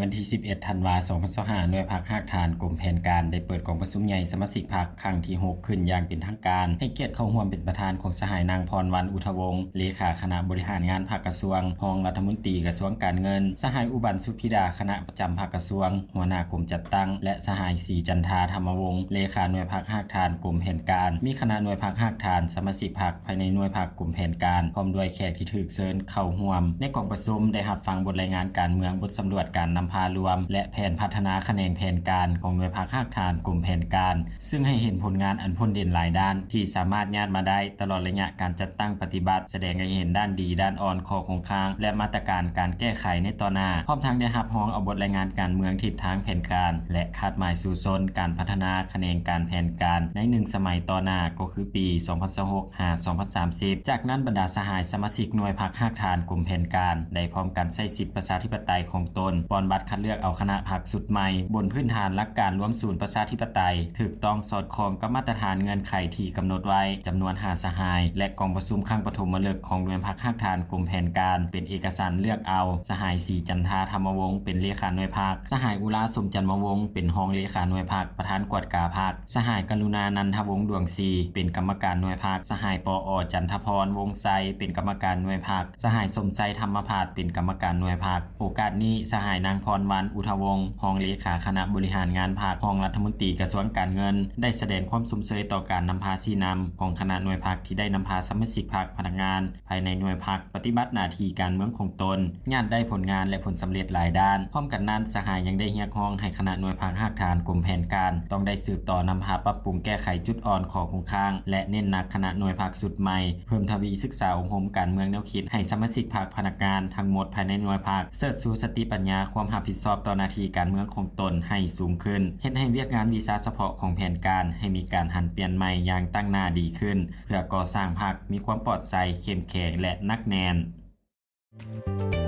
วันที่ 11 ธันวาคม 2025 หน่วยพรรคหากฐานกรมแผนการได้เปิดกองประชุมใหญ่สมาชิกพรรคครั้งที่ 6 ขึ้นอย่างเป็นทางการให้เกียรติเข้าร่วมเป็นประธานของสหายนางพรวรรณอุทวงศ์เลขาคณะบริหารงานภาคกระทรวงรองรัฐมนตรีกระทรวงการเงินสหายอุบันสุพิดาคณะประจำภาคกระทรวงหัวหน้ากรมจัดตั้งและสหายศรีจันทาธรรมวงศ์เลขาหน่วยพรรคหากฐานกรมแผนการมีคณะหน่วยพรรคหากฐานสมาชิกพรรคภายในหน่วยพรรคกรมแผนการพร้อมด้วยแขกที่ถูกเชิญเข้าร่วมในกองประชุมได้รับฟังบทรายงานการเมืองบทสำรวจการนำพารวมและแผนพัฒนาคะแนนแผนการของหน่วยพรรคหากฐานกรมแผนการซึ่งให้เห็นผลงานอันพ้นเด่นหลายด้านที่สามารถญาติมาได้ตลอดระยะการจัดตั้งปฏิบัติแสดงให้เห็นด้านดีด้านอ่อนข้อคงค้างและมาตรการการแก้ไขในต่อหน้าพร้อมทั้งได้รับร้องเอาบทรายงานการเมืองทิศทางแผนการและคาดหมายสู่ซนการพัฒนาคะแนนการแผนการใน1สมัยต่อหน้าก็คือปี 2026-2030 จากนั้นบรรดาสหายสมาชิกหน่วยพรรคหากฐานกรมแผนการได้พร้อมกันใช้สิทธิประชาธิปไตยของตนปอนบัตรคัดเลือกเอาคณะพรรคสุดใหม่บนพื้นฐานหลักการรวมศูนย์ประชาธิปไตยถูกต้องสอดคล้องกับมาตรฐานเงื่อนไขที่กำหนดไว้จำนวน5สหายและกองประชุมครั้งปฐมฤกษ์ของหน่วยพรรคหากฐานกรมแผนการเป็นเอกสารเลือกเอาสหายศรีจันทาธรรมวงศ์เป็นเลขาหน่วยพรรคสหายอุราสมจันทร์วงศ์เป็นรองเลขาหน่วยพรรคประธานกวดกาพรรคสหายกรุณานันทวงศ์ดวงศรีเป็นกรรมการหน่วยพรรคสหายปอจันทพรวงศ์ไซเป็นกรรมการหน่วยพรรคสหายสมไซธรรมพาสเป็นกรรมการหน่วยพรรคโอกาสนี้สหายนางพรวรรณอุทวงศ์รองเลขาคณะบริหารงานพรรครองรัฐมนตรีกระทรวงการเงินได้แสดงความสมเสยต่อการนำพาชี้นำของคณะหน่วยพรรคที่ได้นำพาสมาชิกพรรคพนักงานภายในหน่วยพรรคปฏิบัติหน้าที่การเมืองของตนงานได้ผลงานและผลสำเร็จหลายด้านพร้อมกันนั้นสหายยังได้เรียกร้องให้คณะหน่วยพรรคหากฐานกรมแผนการต้องได้สืบต่อนำพาปรับปรุงแก้ไขจุดอ่อนข้อคงค้างและเน้นหนักคณะหน่วยพรรคสุดใหม่เพิ่มทวีศึกษาองค์รมการเมืองแนวคิดให้สมาชิกพรรคพนักงานทั้งหมดภายในหน่วยพรรคเสิร์ชสู่สติปัญญาความรับผิดชอบต่อหน้าที่การเมืองของตนให้สูงขึ้นเฮ็ดให้เวียกงานวีซ่าเฉพาะของแผนการให้มีการหันเปลี่ยนใหม่อย่างตั้งหน้าดีขึ้นเพื่อก่อสร้างพรรคมีความปลอดภัยเข้มแข็งและนักแน่น